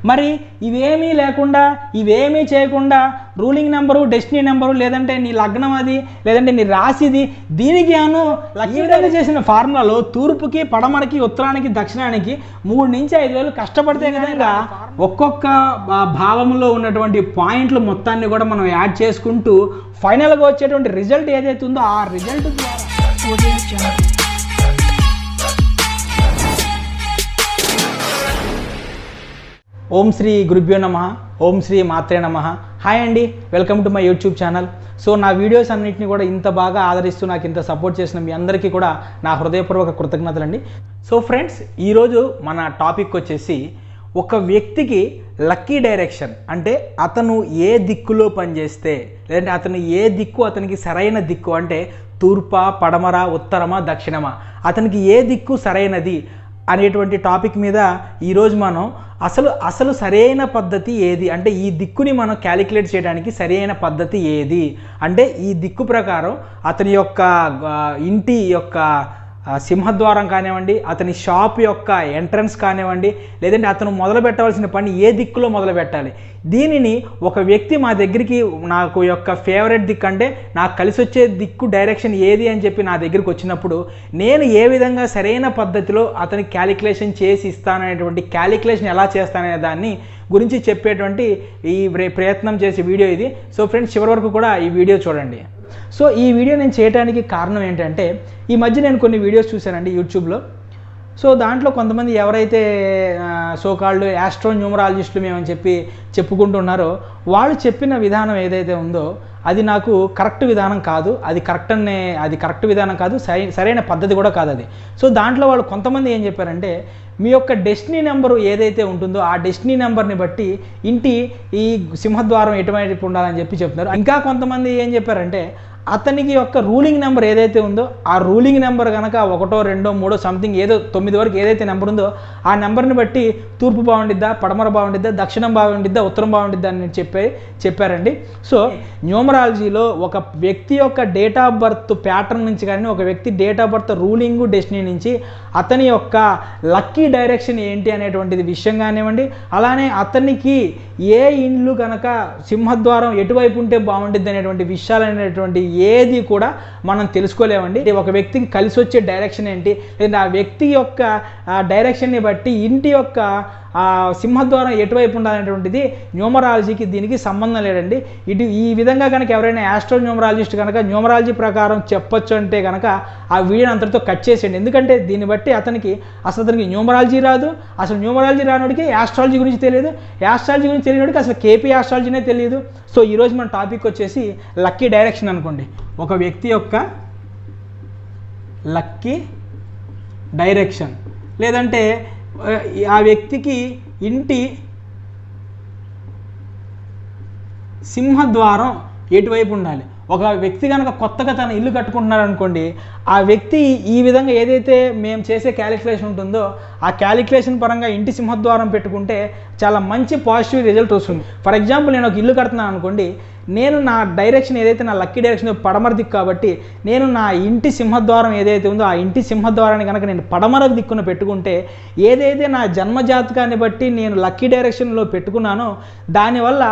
మరి ఇవేమీ లేకుండా ఇవేమీ చేయకుండా రూలింగ్ నెంబరు, డెస్టినీ నెంబరు, లేదంటే నీ లగ్నం అది, లేదంటే నీ రాశిది, దీనికి అను ఈ విధంగా చేసిన ఫార్ములాలో తూర్పుకి, పడమరకి, ఉత్తరానికి, దక్షిణానికి 3 నుంచి 5 వేలు కష్టపడితే కనుక ఒక్కొక్క భావంలో ఉన్నటువంటి పాయింట్లు మొత్తాన్ని కూడా మనం యాడ్ చేసుకుంటూ ఫైనల్గా వచ్చేటువంటి రిజల్ట్ ఏదైతే ఉందో ఆ రిజల్ట్ ద్వారా ఓం శ్రీ గురుభ్యో నమః, ఓం శ్రీ మాత్రే నమః. హాయ్ అండి, welcome to my YouTube channel. So నా వీడియోస్ అన్నింటినీ కూడా ఇంత బాగా ఆదరిస్తూ నాకు ఇంత సపోర్ట్ చేసిన మీ అందరికీ కూడా నా హృదయపూర్వక కృతజ్ఞతలు అండి. సో ఫ్రెండ్స్, ఈరోజు మన టాపిక్ వచ్చేసి ఒక వ్యక్తికి లక్కీ డైరెక్షన్ అంటే అతను ఏ దిక్కులో పనిచేస్తే, లేదంటే అతను ఏ దిక్కు అతనికి సరైన దిక్కు అంటే తూర్పా, పడమర, ఉత్తరమా, దక్షిణమా, అతనికి ఏ దిక్కు సరైనది అనేటువంటి టాపిక్ మీద ఈరోజు మనం అసలు సరైన పద్ధతి ఏది అంటే ఈ దిక్కుని మనం క్యాలిక్యులేట్ చేయడానికి సరైన పద్ధతి ఏది అంటే ఈ దిక్కు ప్రకారం అతని యొక్క ఇంటి యొక్క సింహద్వారం కానివ్వండి, అతని షాప్ యొక్క ఎంట్రన్స్ కానివ్వండి, లేదంటే అతను మొదలు పెట్టవలసిన పని ఏ దిక్కులో మొదలు పెట్టాలి. దీనిని ఒక వ్యక్తి మా దగ్గరికి నాకు యొక్క ఫేవరెట్ దిక్కు అంటే నాకు కలిసి వచ్చే దిక్కు డైరెక్షన్ ఏది అని చెప్పి నా దగ్గరికి వచ్చినప్పుడు నేను ఏ విధంగా సరైన పద్ధతిలో అతనికి క్యాలిక్యులేషన్ చేసి ఇస్తాననేటువంటి క్యాలిక్యులేషన్ ఎలా చేస్తాననే దాన్ని గురించి చెప్పేటువంటి ఈ ప్రయత్నం చేసే వీడియో ఇది. సో ఫ్రెండ్స్, చివరి వరకు కూడా ఈ వీడియో చూడండి. సో ఈ వీడియో నేను చేయడానికి కారణం ఏంటంటే ఈ మధ్య నేను కొన్ని వీడియోస్ చూశానండి యూట్యూబ్లో. సో దాంట్లో కొంతమంది ఎవరైతే సోకాల్డ్ యాస్ట్రో న్యూమరాలజిస్టులు మేమని చెప్పుకుంటున్నారో వాళ్ళు చెప్పిన విధానం ఏదైతే ఉందో అది నాకు కరెక్ట్ విధానం కాదు, అది కరెక్ట్ విధానం కాదు, సరైన పద్ధతి కూడా కాదు అది. సో దాంట్లో వాళ్ళు కొంతమంది ఏం చెప్పారంటే మీ యొక్క డెస్టినీ నెంబరు ఏదైతే ఉంటుందో ఆ డెస్టినీ నెంబర్ని బట్టి ఇంటి ఈ సింహద్వారం ఎటువంటి ఉండాలని చెప్తున్నారు. ఇంకా కొంతమంది ఏం చెప్పారంటే అతనికి యొక్క రూలింగ్ నెంబర్ ఏదైతే ఉందో ఆ రూలింగ్ నెంబర్ కనుక 1, 2, 3 సంథింగ్ ఏదో 9 వరకు ఏదైతే నెంబర్ ఉందో ఆ నెంబర్ని బట్టి తూర్పు బాగుండిద్దా, పడమర బాగుండిద్దా, దక్షిణం బాగుండిద్దా, ఉత్తరం బాగుండిద్దా అని చెప్పారండి. సో న్యూమరాలజీలో ఒక వ్యక్తి యొక్క డేట్ ఆఫ్ బర్త్ ప్యాటర్న్ నుంచి కానీ ఒక వ్యక్తి date of birth ruling destiny నుంచి అతని యొక్క లక్కీ డైరెక్షన్ ఏంటి అనేటువంటిది విషయం కానివ్వండి, అలానే అతనికి ఏ ఇండ్లు కనుక సింహద్వారం ఎటువైపు ఉంటే బాగుండిద్ది అనేటువంటి విషయాలు అనేటువంటి ఏది కూడా మనం తెలుసుకోలేమండి. ఒక వ్యక్తికి కలిసి వచ్చే డైరెక్షన్ ఏంటి, లేదా ఆ వ్యక్తి యొక్క డైరెక్షన్ని బట్టి ఇంటి యొక్క సింహద్వారం ఎటువైపు ఉండాలనేటువంటిది న్యూమరాలజీకి దీనికి సంబంధం లేదండి. ఈ విధంగా కనుక ఎవరైనా యాస్ట్రో న్యూమరాలజిస్ట్ కనుక న్యూమరాలజీ ప్రకారం చెప్పొచ్చు అంటే కనుక ఆ వీడియోని అంతటితో కట్ చేసేయండి. ఎందుకంటే దీన్ని బట్టి అతనికి న్యూమరాలజీ రాదు, అసలు న్యూమరాలజీ రానోడికి యాస్ట్రాలజీ గురించి తెలియదు, యాస్ట్రాలజీ గురించి తెలియనోడికి అసలు కేపీ యాస్ట్రాలజీనే తెలియదు. సో ఈరోజు మన టాపిక్ వచ్చేసి లక్కీ డైరెక్షన్ అనుకోండి. ఒక వ్యక్తి యొక్క లక్కీ డైరెక్షన్, లేదంటే ఆ వ్యక్తికి ఇంటి సింహద్వారం ఎటువైపు ఉండాలి. ఒక వ్యక్తి కనుక కొత్తగా తన ఇల్లు కట్టుకుంటున్నాడు అనుకోండి, ఆ వ్యక్తి ఈ విధంగా ఏదైతే మేము చేసే క్యాలిక్యులేషన్ ఉంటుందో ఆ క్యాలిక్యులేషన్ పరంగా ఇంటి సింహద్వారం పెట్టుకుంటే చాలా మంచి పాజిటివ్ రిజల్ట్ వస్తుంది. ఫర్ ఎగ్జాంపుల్, నేను ఒక ఇల్లు కడుతున్నాను అనుకోండి, నేను నా డైరెక్షన్ ఏదైతే నా లక్కీ డైరెక్షన్ పడమర దిక్కు కాబట్టి నేను నా ఇంటి సింహద్వారం ఏదైతే ఉందో ఆ ఇంటి సింహద్వారాన్ని కనుక నేను పడమర దిక్కున పెట్టుకుంటే ఏదైతే నా జన్మజాతకాన్ని బట్టి నేను లక్కీ డైరెక్షన్లో పెట్టుకున్నానో దానివల్ల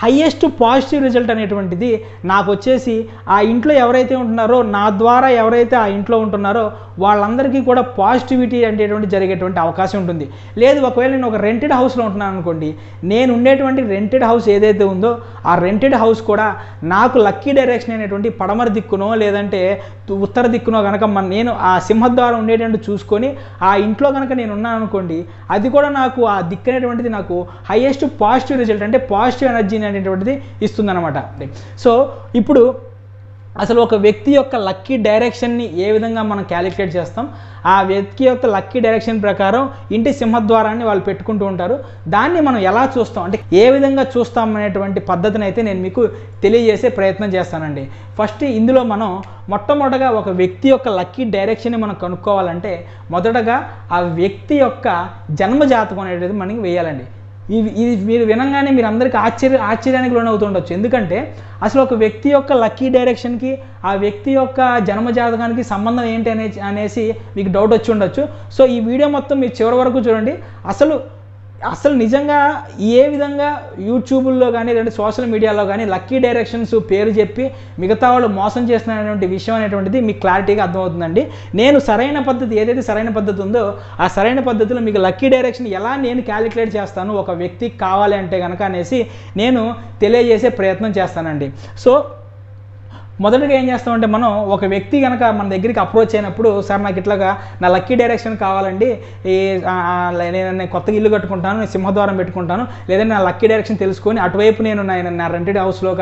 హయ్యెస్ట్ పాజిటివ్ రిజల్ట్ అనేటువంటిది నాకు వచ్చేసి ఆ ఇంట్లో ఎవరైతే ఉంటున్నారో నా ద్వారా ఎవరైతే ఆ ఇంట్లో ఉంటున్నారో వాళ్ళందరికీ కూడా పాజిటివిటీ అనేటువంటి జరిగేటువంటి అవకాశం ఉంటుంది. లేదు, ఒకవేళ నేను ఒక రెంటెడ్ హౌస్లో ఉంటున్నాను అనుకోండి, నేను ఉండేటువంటి రెంటెడ్ హౌస్ ఏదైతే ఉందో ఆ రెంటెడ్ హౌస్ కూడా నాకు లక్కీ డైరెక్షన్ అనేటువంటి పడమర దిక్కునో లేదంటే ఉత్తర దిక్కునో కనుక నేను ఆ సింహద్వారం ఉండేటువంటి చూసుకొని ఆ ఇంట్లో కనుక నేను ఉన్నాను అనుకోండి, అది కూడా నాకు ఆ దిక్కు అనేటువంటిది నాకు హైయెస్ట్ పాజిటివ్ రిజల్ట్ అంటే పాజిటివ్ ఎనర్జీ అనేటువంటిది ఇస్తుందన్నమాట. సో ఇప్పుడు అసలు ఒక వ్యక్తి యొక్క లక్కీ డైరెక్షన్ని ఏ విధంగా మనం క్యాలిక్యులేట్ చేస్తాం, ఆ వ్యక్తి యొక్క లక్కీ డైరెక్షన్ ప్రకారం ఇంటి సింహద్వారాన్ని వాళ్ళు పెట్టుకుంటూ ఉంటారు. దాన్ని మనం ఎలా చూస్తాం అంటే ఏ విధంగా చూస్తాం అనేటువంటి పద్ధతిని అయితే నేను మీకు తెలియజేసే ప్రయత్నం చేస్తానండి. ఫస్ట్ ఇందులో మనం మొట్టమొదటగా ఒక వ్యక్తి యొక్క లక్కీ డైరెక్షన్ని మనం కనుక్కోవాలంటే మొదటగా ఆ వ్యక్తి యొక్క జన్మజాతకం అనేది మనకి వేయాలండి. ఇది మీరు వినంగానే మీరు అందరికీ ఆశ్చర్యానికి లోనవుతుండొచ్చు. ఎందుకంటే అసలు ఒక వ్యక్తి యొక్క లక్కీ డైరెక్షన్కి ఆ వ్యక్తి యొక్క జన్మజాతకానికి సంబంధం ఏంటి అనేసి మీకు డౌట్ వచ్చి ఉండొచ్చు. సో ఈ వీడియో మొత్తం మీరు చివరి వరకు చూడండి. అసలు అసలు నిజంగా ఏ విధంగా యూట్యూబ్లో కానీ లేదంటే సోషల్ మీడియాలో కానీ లక్కీ డైరెక్షన్స్ పేరు చెప్పి మిగతా వాళ్ళు మోసం చేస్తున్నటువంటి విషయం అనేటువంటిది మీకు క్లారిటీగా అర్థమవుతుందండి. నేను సరైన పద్ధతి ఏదైతే సరైన పద్ధతి ఉందో ఆ సరైన పద్ధతిలో మీకు లక్కీ డైరెక్షన్ ఎలా నేను క్యాలిక్యులేట్ చేస్తాను ఒక వ్యక్తికి కావాలి అంటే కనుక అనేసి నేను తెలియజేసే ప్రయత్నం చేస్తానండి. సో మొదటగా ఏం చేస్తామంటే మనం ఒక వ్యక్తి కనుక మన దగ్గరికి అప్రోచ్ అయినప్పుడు, సార్ నాకు ఇట్లాగా నా లక్కీ డైరెక్షన్ కావాలండి, నేను కొత్తగా ఇల్లు కట్టుకుంటాను, నేను సింహద్వారం పెట్టుకుంటాను, లేదంటే నా లక్కీ డైరెక్షన్ తెలుసుకొని అటువైపు నేను నా రెంటెడ్ హౌస్లో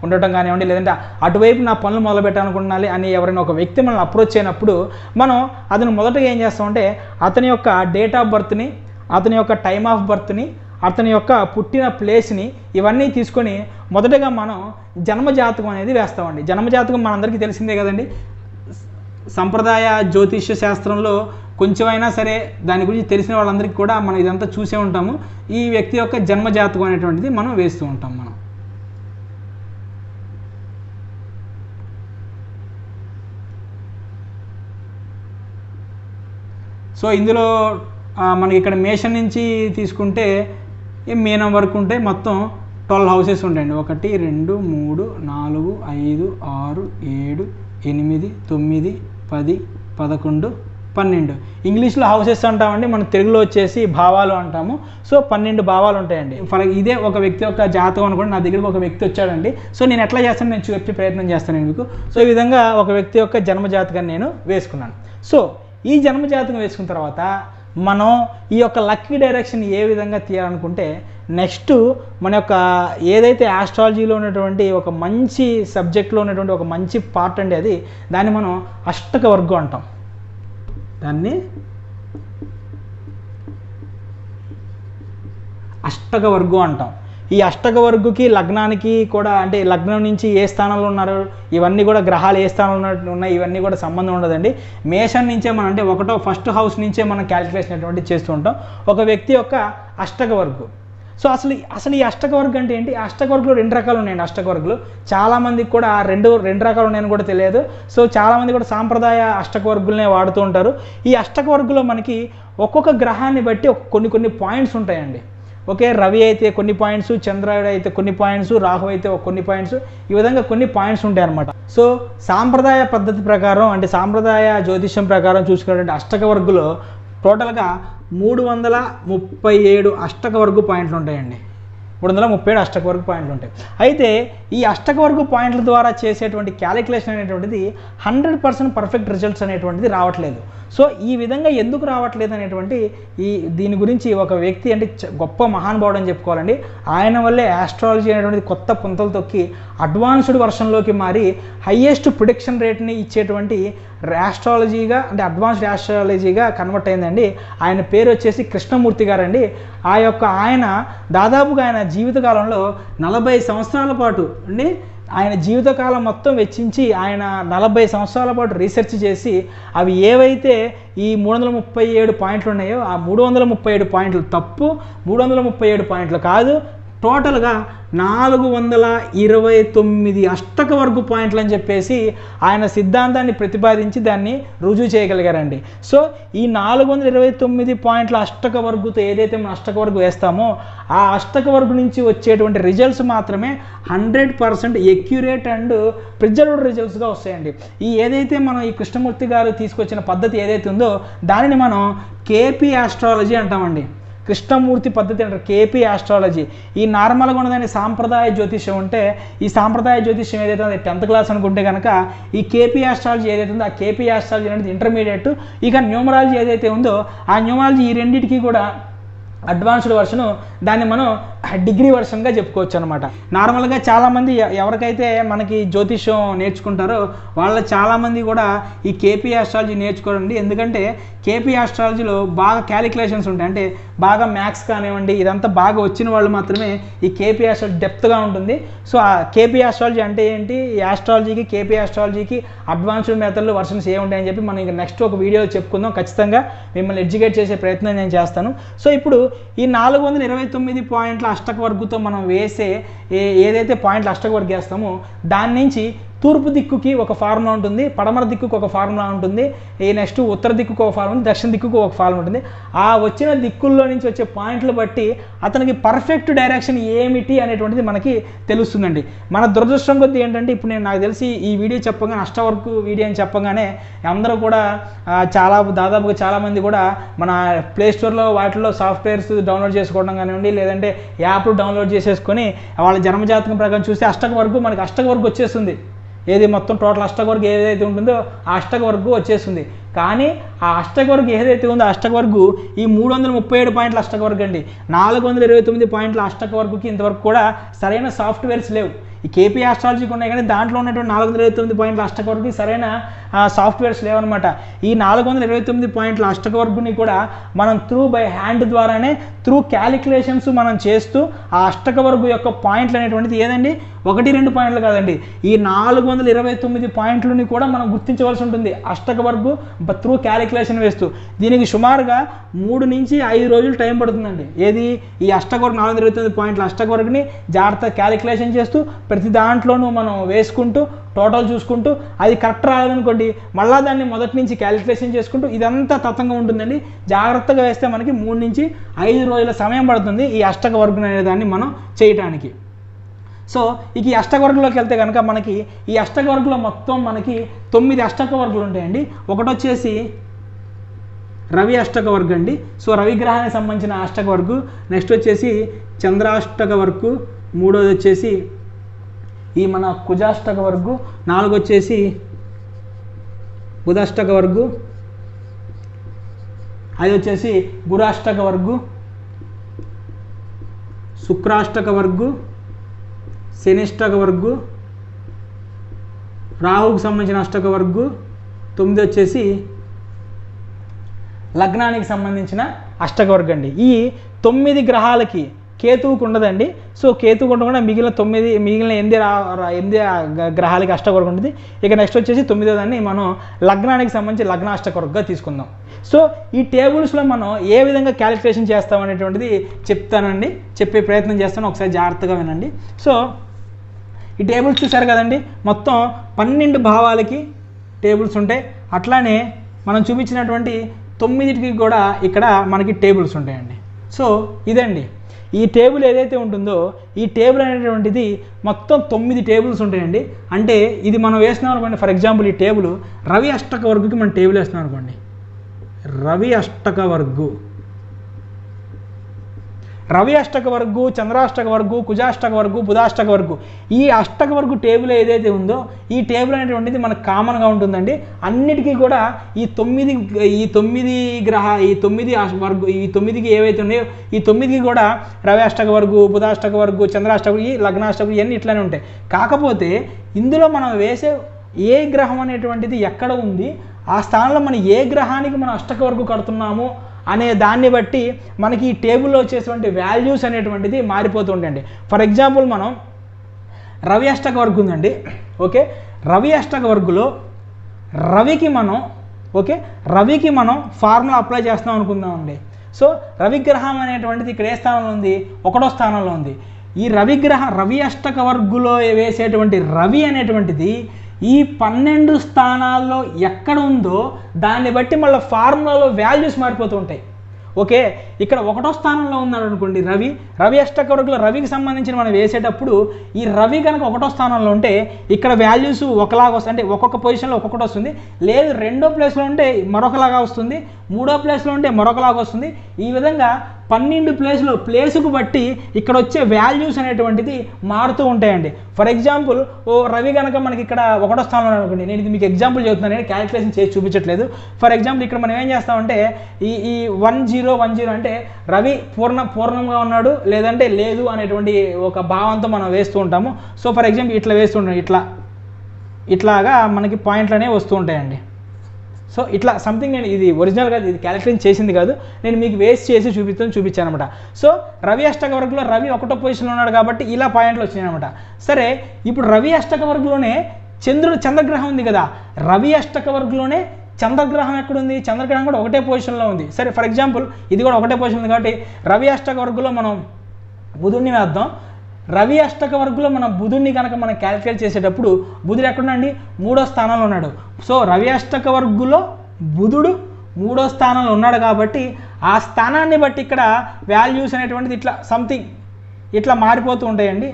ఉండటం కానివ్వండి, లేదంటే అటువైపు నా పనులు మొదలు పెట్టాలనుకుంటున్నాను అని ఎవరైనా ఒక వ్యక్తి మనల్ని అప్రోచ్ అయినప్పుడు మనం అతను మొదటగా ఏం చేస్తామంటే అతని యొక్క డేట్ ఆఫ్ బర్త్ని, అతని యొక్క టైమ్ ఆఫ్ బర్త్ని, అతని యొక్క పుట్టిన ప్లేస్ని ఇవన్నీ తీసుకొని మొదటగా మనం జన్మజాతకం అనేది వేస్తామండి. జన్మజాతకం మనందరికీ తెలిసిందే కదండి. సంప్రదాయ జ్యోతిష్య శాస్త్రంలో కొంచెమైనా సరే దాని గురించి తెలిసిన వాళ్ళందరికీ కూడా మనం ఇదంతా చూసే ఉంటాము. ఈ వ్యక్తి యొక్క జన్మజాతకం అనేటువంటిది మనం వేస్తూ ఉంటాం. మనం సో ఇందులో మనకి ఇక్కడ మేషం నుంచి తీసుకుంటే మీనం వరకు ఉంటే మొత్తం 12 హౌసెస్ ఉంటాయండి. 1 2 3 4 5 6 7 8 9 10 11 12 ఇంగ్లీష్లో హౌసెస్ అంటామండి, మన తెలుగులో వచ్చేసి భావాలు అంటాము. సో 12 భావాలు ఉంటాయండి. ఇదే ఒక వ్యక్తి యొక్క జాతకం అనుకోండి. నా దగ్గరికి ఒక వ్యక్తి వచ్చాడండి. సో నేను ఎట్లా చేస్తాను నేను చెప్పే ప్రయత్నం చేస్తాను మీకు. సో ఈ విధంగా ఒక వ్యక్తి యొక్క జన్మజాతకాన్ని నేను వేసుకున్నాను. సో ఈ జన్మజాతకం వేసుకున్న తర్వాత మనం ఈ యొక్క లక్కీ డైరెక్షన్ ఏ విధంగా తీయాలనుకుంటే నెక్స్ట్ మన యొక్క ఏదైతే ఆస్ట్రాలజీలో ఉన్నటువంటి ఒక మంచి సబ్జెక్ట్లో ఉన్నటువంటి ఒక మంచి పార్ట్ అండి అది, దాన్ని మనం అష్టక వర్గం అంటాం. దాన్ని అష్టక వర్గం అంటాం. ఈ అష్టక వర్గుకి లగ్నానికి కూడా అంటే లగ్నం నుంచి ఏ స్థానంలో ఉన్నారు ఇవన్నీ కూడా గ్రహాలు ఏ స్థానంలో ఉన్నాయి ఇవన్నీ కూడా సంబంధం ఉండదండి. మేషం నుంచే మనం అంటే ఫస్ట్ హౌస్ నుంచే మనం క్యాలిక్యులేషన్ అటువంటి చేస్తూ ఉంటాం ఒక వ్యక్తి యొక్క అష్టక వర్గు. సో అసలు ఈ అష్టక వర్గం అంటే ఏంటి? అష్టక వర్గులు 2 రకాలు ఉన్నాయండి. అష్టక వర్గులు చాలామందికి కూడా రెండు రకాలు ఉన్నాయని కూడా తెలియదు. సో చాలామంది కూడా సాంప్రదాయ అష్టక వర్గులనే వాడుతూ ఉంటారు. ఈ అష్టక వర్గులో మనకి ఒక్కొక్క గ్రహాన్ని బట్టి కొన్ని పాయింట్స్ ఉంటాయండి. ఓకే, రవి అయితే కొన్ని పాయింట్స్, చంద్రుడు అయితే కొన్ని పాయింట్స్, రాహు అయితే కొన్ని పాయింట్స్, ఈ విధంగా కొన్ని పాయింట్స్ ఉంటాయి అన్నమాట. సో సాంప్రదాయ పద్ధతి ప్రకారం అంటే సాంప్రదాయ జ్యోతిష్యం ప్రకారం చూసుకున్నటువంటి అష్టక వర్గులో టోటల్గా 337 అష్టక వర్గు పాయింట్లు ఉంటాయండి. 337 అష్టక వర్గ పాయింట్లు ఉంటాయి. అయితే ఈ అష్టక వర్గ పాయింట్ల ద్వారా చేసేటువంటి క్యాలిక్యులేషన్ అనేటువంటిది 100% పర్ఫెక్ట్ రిజల్ట్స్ అనేటువంటిది రావట్లేదు. సో ఈ విధంగా ఎందుకు రావట్లేదు అనేటువంటి దీని గురించి ఒక వ్యక్తి అంటే గొప్ప మహానుభావుడు అని చెప్పుకోవాలండి. ఆయన వల్లే ఆస్ట్రాలజీ అనేటువంటిది కొత్త పుంతలు తొక్కి అడ్వాన్స్డ్ వర్షన్లోకి మారి హయ్యెస్ట్ ప్రిడిక్షన్ రేట్ని ఇచ్చేటువంటి ఆస్ట్రాలజీగా అంటే అడ్వాన్స్డ్ ఆస్ట్రాలజీగా కన్వర్ట్ అయిందండి. ఆయన పేరు వచ్చేసి కృష్ణమూర్తి గారండి. ఆయన దాదాపుగా ఆయన జీవితకాలంలో 40 సంవత్సరాల పాటు అండి ఆయన జీవితకాలం మొత్తం వెచ్చించి ఆయన 40 సంవత్సరాల పాటు రీసెర్చ్ చేసి అవి ఏవైతే ఈ 337 పాయింట్లు ఉన్నాయో ఆ 337 పాయింట్లు తప్పు, 337 పాయింట్లు కాదు, టోటల్గా 429 అష్టక వర్గ పాయింట్లు అని చెప్పేసి ఆయన సిద్ధాంతాన్ని ప్రతిపాదించి దాన్ని రుజువు చేయగలిగారండి. సో ఈ 429 పాయింట్ల అష్టక వర్గుతో ఏదైతే మనం అష్టక వర్గు వేస్తామో ఆ అష్టక వర్గు నుంచి వచ్చేటువంటి రిజల్ట్స్ మాత్రమే 100% ఎక్యురేట్ అండ్ ప్రిజర్వ్డ్ రిజల్ట్స్గా వస్తాయండి. ఏదైతే మనం ఈ కృష్ణమూర్తి గారు తీసుకొచ్చిన పద్ధతి ఏదైతే ఉందో దానిని మనం కేపీ ఆస్ట్రాలజీ అంటామండి. కృష్ణమూర్తి పద్ధతి అంటారు, కేపీ ఆస్ట్రాలజీ. ఈ నార్మల్గా ఉన్నదాన్ని సాంప్రదాయ జ్యోతిష్యం ఉంటే ఈ సాంప్రదాయ జ్యోతిష్యం ఏదైతే ఉందో 10th క్లాస్ అనుకుంటే కనుక ఈ కేపీ ఆస్ట్రాలజీ ఏదైతే ఉందో ఆ కేపీ ఆస్ట్రాలజీ అనేది ఇంటర్మీడియట్. ఇక న్యూమరాలజీ ఏదైతే ఉందో ఆ న్యూమరాలజీ ఈ రెండింటికి కూడా అడ్వాన్స్డ్ వర్షను, దాన్ని మనం డిగ్రీ వర్షన్గా చెప్పుకోవచ్చు అనమాట. నార్మల్గా చాలామంది ఎవరికైతే మనకి జ్యోతిష్యం నేర్చుకుంటారో వాళ్ళ చాలామంది కూడా ఈ కేపీ ఆస్ట్రాలజీ నేర్చుకోరండి. ఎందుకంటే కేపీ ఆస్ట్రాలజీలో బాగా క్యాలిక్యులేషన్స్ ఉంటాయి, అంటే బాగా మ్యాథ్స్ కానివ్వండి ఇదంతా బాగా వచ్చిన వాళ్ళు మాత్రమే ఈ కేపీ ఆస్ట్రాలజీ డెప్త్గా ఉంటుంది. సో ఆ కేపీ ఆస్ట్రాలజీ అంటే ఏంటి, ఈ ఆస్ట్రాలజీకి కేపీ ఆస్ట్రాలజీకి అడ్వాన్స్డ్ మెథడ్లు వర్షన్స్ ఏముంటాయని చెప్పి మనం ఇంకా నెక్స్ట్ ఒక వీడియోలో చెప్పుకుందాం. ఖచ్చితంగా మిమ్మల్ని ఎడ్యుకేట్ చేసే ప్రయత్నం నేను చేస్తాను. సో ఇప్పుడు ఈ 429 పాయింట్ల అష్టక వర్గుతో మనం వేసే ఏదైతే పాయింట్లు అష్టక వర్గు వేస్తామో దాని నుంచి తూర్పు దిక్కుకి ఒక ఫార్ములా ఉంటుంది, పడమర దిక్కుకు ఒక ఫార్ములా ఉంటుంది, ఈ నెక్స్ట్ ఉత్తర దిక్కుకు ఒక ఫార్ములా ఉంటుంది, దక్షిణ దిక్కుకు ఒక ఫార్ములా ఉంటుంది. ఆ వచ్చిన దిక్కుల్లో నుంచి వచ్చే పాయింట్లు బట్టి అతనికి పర్ఫెక్ట్ డైరెక్షన్ ఏమిటి అనేటువంటిది మనకి తెలుస్తుందండి. మన దురదృష్టం కొద్దీ ఏంటంటే ఇప్పుడు నాకు తెలిసి ఈ వీడియో చెప్పగానే అష్టవర్క్ వీడియో అని చెప్పగానే అందరూ కూడా దాదాపుగా చాలామంది కూడా మన ప్లేస్టోర్లో వాటిల్లో సాఫ్ట్వేర్స్ డౌన్లోడ్ చేసుకోవడం కానివ్వండి, లేదంటే యాప్లు డౌన్లోడ్ చేసేసుకొని వాళ్ళ జన్మజాతకం ప్రకారం చూస్తే మనకి అష్టవర్క్ వచ్చేస్తుంది. ఏది మొత్తం టోటల్ అష్టవర్క్ ఏదైతే ఉంటుందో ఆ అష్టవర్క్ వచ్చేస్తుంది. కానీ ఆ అష్టవర్క్ ఏదైతే ఉందో అష్టవర్క్ ఈ 337 పాయింట్ల అష్టవర్క్ అండి. 429 పాయింట్ల అష్టవర్క్కి ఇంతవరకు కూడా సరైన సాఫ్ట్వేర్స్ లేవు. ఈ కేపీ ఆస్ట్రాలజీకి ఉన్నాయి కానీ దాంట్లో ఉన్నటువంటి 429 పాయింట్ల అష్టవర్క్కి సరైన సాఫ్ట్వేర్స్ లేవన్నమాట. ఈ 429 పాయింట్ల అష్టవర్క్ని కూడా మనం బై హ్యాండ్ ద్వారానే క్యాలిక్యులేషన్స్ మనం చేస్తూ ఆ అష్టవర్క్ యొక్క పాయింట్లు అనేటువంటిది ఏదండి 1-2 పాయింట్లు కాదండి, ఈ 429 పాయింట్లని కూడా మనం గుర్తించవలసి ఉంటుంది అష్టవర్క్ క్యాలిక్యులేషన్ వేస్తూ. దీనికి సుమారుగా 3 నుంచి 5 రోజులు టైం పడుతుందండి. ఏది ఈ అష్టవర్క్ 429 పాయింట్ల అష్టవర్క్ని జాగ్రత్త క్యాలిక్యులేషన్ చేస్తూ ప్రతి దాంట్లోనూ మనం వేసుకుంటూ టోటల్ చూసుకుంటూ అది కరెక్ట్ రాలేదనుకోండి మళ్ళీ దాన్ని మొదటి నుంచి క్యాలిక్యులేషన్ చేసుకుంటూ ఇదంతా తతంగా ఉంటుందండి. జాగ్రత్తగా వేస్తే మనకి 3 నుంచి 5 రోజుల సమయం పడుతుంది ఈ అష్టవర్క్ అనే దాన్ని మనం చేయటానికి. సో ఇక ఈ అష్టవర్గంలోకి వెళ్తే కనుక మనకి ఈ అష్టవర్గంలో మొత్తం మనకి 9 అష్టవర్గాలు ఉంటాయండి. ఒకటి వచ్చేసి రవి అష్టవర్గం అండి. సో రవి గ్రహానికి సంబంధించిన అష్టవర్గు. నెక్స్ట్ వచ్చేసి చంద్రాష్టవర్గు. మూడోది వచ్చేసి ఈ మన కుజాష్టవర్గు. 4 వచ్చేసి బుధాష్టవర్గు. 5 వచ్చేసి గురాష్టవర్గు, శుక్రాష్టవర్గు, శనిష్టవర్గు, రాహుకు సంబంధించిన అష్టవర్గు. 9 వచ్చేసి లగ్నానికి సంబంధించిన అష్టవర్గం అండి. ఈ 9 గ్రహాలకి కేతువుకు ఉండదండి. సో కేతువుకు ఉండకుండా మిగిలిన 8 గ్రహాలకి అష్టవర్గం ఉంటుంది. ఇక నెక్స్ట్ వచ్చేసి 9వ దాన్ని మనం లగ్నానికి సంబంధించి లగ్నాష్టవర్గంగా తీసుకుందాం. సో ఈ టేబుల్స్లో మనం ఏ విధంగా క్యాలిక్యులేషన్ చేస్తాం అనేటువంటిది చెప్తానండి, చెప్పే ప్రయత్నం చేస్తాను, ఒకసారి జాగ్రత్తగా వినండి. సో ఈ టేబుల్స్ చూసారు కదండి, మొత్తం 12 భావాలకి టేబుల్స్ ఉంటాయి. అట్లానే మనం చూపించినటువంటి 9టికి కూడా ఇక్కడ మనకి టేబుల్స్ ఉంటాయండి. సో ఇదండి ఈ టేబుల్ ఏదైతే ఉంటుందో ఈ టేబుల్ అనేటువంటిది మొత్తం 9 టేబుల్స్ ఉంటాయండి. అంటే ఇది మనం వేసినాం అనుకోండి, ఫర్ ఎగ్జాంపుల్ ఈ టేబుల్ రవి అష్టవర్గుకి మనం టేబుల్ వేస్తున్నాం అనుకోండి, రవి అష్టవర్గు, రవి అష్టవర్గు, చంద్రాష్టవర్గు, కుజాష్టవర్గు, బుధాష్టవర్గు, ఈ అష్టవర్గు టేబుల్ ఏదైతే ఉందో ఈ టేబుల్ అనేటువంటిది మనకు కామన్గా ఉంటుందండి. అన్నిటికీ కూడా ఈ 9కి ఏవైతే ఉన్నాయో ఈ 9కి కూడా రవి అష్టవర్గు, బుధాష్టవర్గు, చంద్రాష్టవర్గు, ఈ లగ్నాష్టవర్గు ఇవన్నీ ఇట్లానే ఉంటాయి. కాకపోతే ఇందులో మనం వేసే ఏ గ్రహం అనేటువంటిది ఎక్కడ ఉంది, ఆ స్థానంలో మనం ఏ గ్రహానికి మనం అష్టవర్గు కడుతున్నాము అనే దాన్ని బట్టి మనకి ఈ టేబుల్లో వచ్చేటువంటి వాల్యూస్ అనేటువంటిది మారిపోతూ ఉంటాయండి. ఫర్ ఎగ్జాంపుల్ మనం రవి అష్టవర్గు ఉందండి. ఓకే, రవి అష్టవర్గులో రవికి మనం ఫార్ములా అప్లై చేస్తాం అనుకుందామండి. సో రవి గ్రహం అనేటువంటిది ఇక్కడ ఏ స్థానంలో ఉంది, 1వ స్థానంలో ఉంది. ఈ రవి అష్టవర్గులో వేసేటువంటి రవి అనేటువంటిది ఈ 12 స్థానాల్లో ఎక్కడ ఉందో దాన్ని బట్టి మళ్ళీ ఫార్ములాలో వాల్యూస్ మారిపోతూ ఉంటాయి. ఓకే, ఇక్కడ 1వ స్థానంలో ఉన్నాడు అనుకోండి రవి అష్టవర్గులో రవికి సంబంధించిన మనం వేసేటప్పుడు ఈ రవి కనుక 1వ స్థానంలో ఉంటే ఇక్కడ వాల్యూస్ ఒకలాగా వస్తాయి, అంటే ఒక్కొక్క పొజిషన్లో ఒక్కొక్కటి వస్తుంది. లేదు 2వ ప్లేస్లో ఉంటే మరొకలాగా వస్తుంది, 3వ ప్లేస్లో ఉంటే మరొకలాగా వస్తుంది. ఈ విధంగా 12 ప్లేసుకు బట్టి ఇక్కడ వచ్చే వాల్యూస్ అనేటువంటిది మారుతూ ఉంటాయండి. ఫర్ ఎగ్జాంపుల్ రవి కనుక మనకి ఇక్కడ 1వ స్థానంలో అనుకోండి, నేను ఇది మీకు ఎగ్జాంపుల్ చెబుతున్నాను, నేను క్యాలిక్యులేషన్ చేసి చూపించట్లేదు. ఫర్ ఎగ్జాంపుల్ ఇక్కడ మనం ఏం చేస్తామంటే ఈ 1010 అంటే రవి పూర్ణంగా ఉన్నాడు లేదంటే లేదు అనేటువంటి ఒక భావంతో మనం వేస్తూ ఉంటాము. సో ఫర్ ఎగ్జాంపుల్ ఇట్లా వేస్తుంటాం, ఇట్లాగా మనకి పాయింట్లు అనేవి వస్తూ ఉంటాయండి. సో ఇట్లా సంథింగ్ నేను ఇది ఒరిజినల్గా ఇది క్యాలిక్యులేషన్ చేసింది కాదు, నేను మీకు వేస్ట్ చేసి చూపించాను అనమాట. సో రవి అష్టవర్గులో రవి 1వ పొజిషన్లో ఉన్నాడు కాబట్టి ఇలా పాయింట్లు వచ్చినాయి అనమాట. సరే ఇప్పుడు రవి అష్టవర్గులోనే చంద్రగ్రహం ఉంది కదా, రవి అష్టవర్గులోనే చంద్రగ్రహం ఎక్కడుంది, చంద్రగ్రహం కూడా 1వ పొజిషన్లో ఉంది. సరే ఫర్ ఎగ్జాంపుల్ ఇది కూడా 1వ పొజిషన్ ఉంది కాబట్టి రవి అష్టవర్గులో మనం బుధుడిని వేద్దాం. రవి అష్టక వర్గులో మనం బుధుడిని కనుక మనం క్యాలిక్యులేట్ చేసేటప్పుడు బుధుడు ఎక్కడున్నాండి 3వ స్థానంలో ఉన్నాడు. సో రవి అష్టక వర్గులో బుధుడు 3వ స్థానంలో ఉన్నాడు కాబట్టి ఆ స్థానాన్ని బట్టి ఇక్కడ వాల్యూస్ అనేటువంటిది ఇట్లా సంథింగ్ ఇట్లా మారిపోతూ ఉంటాయండి.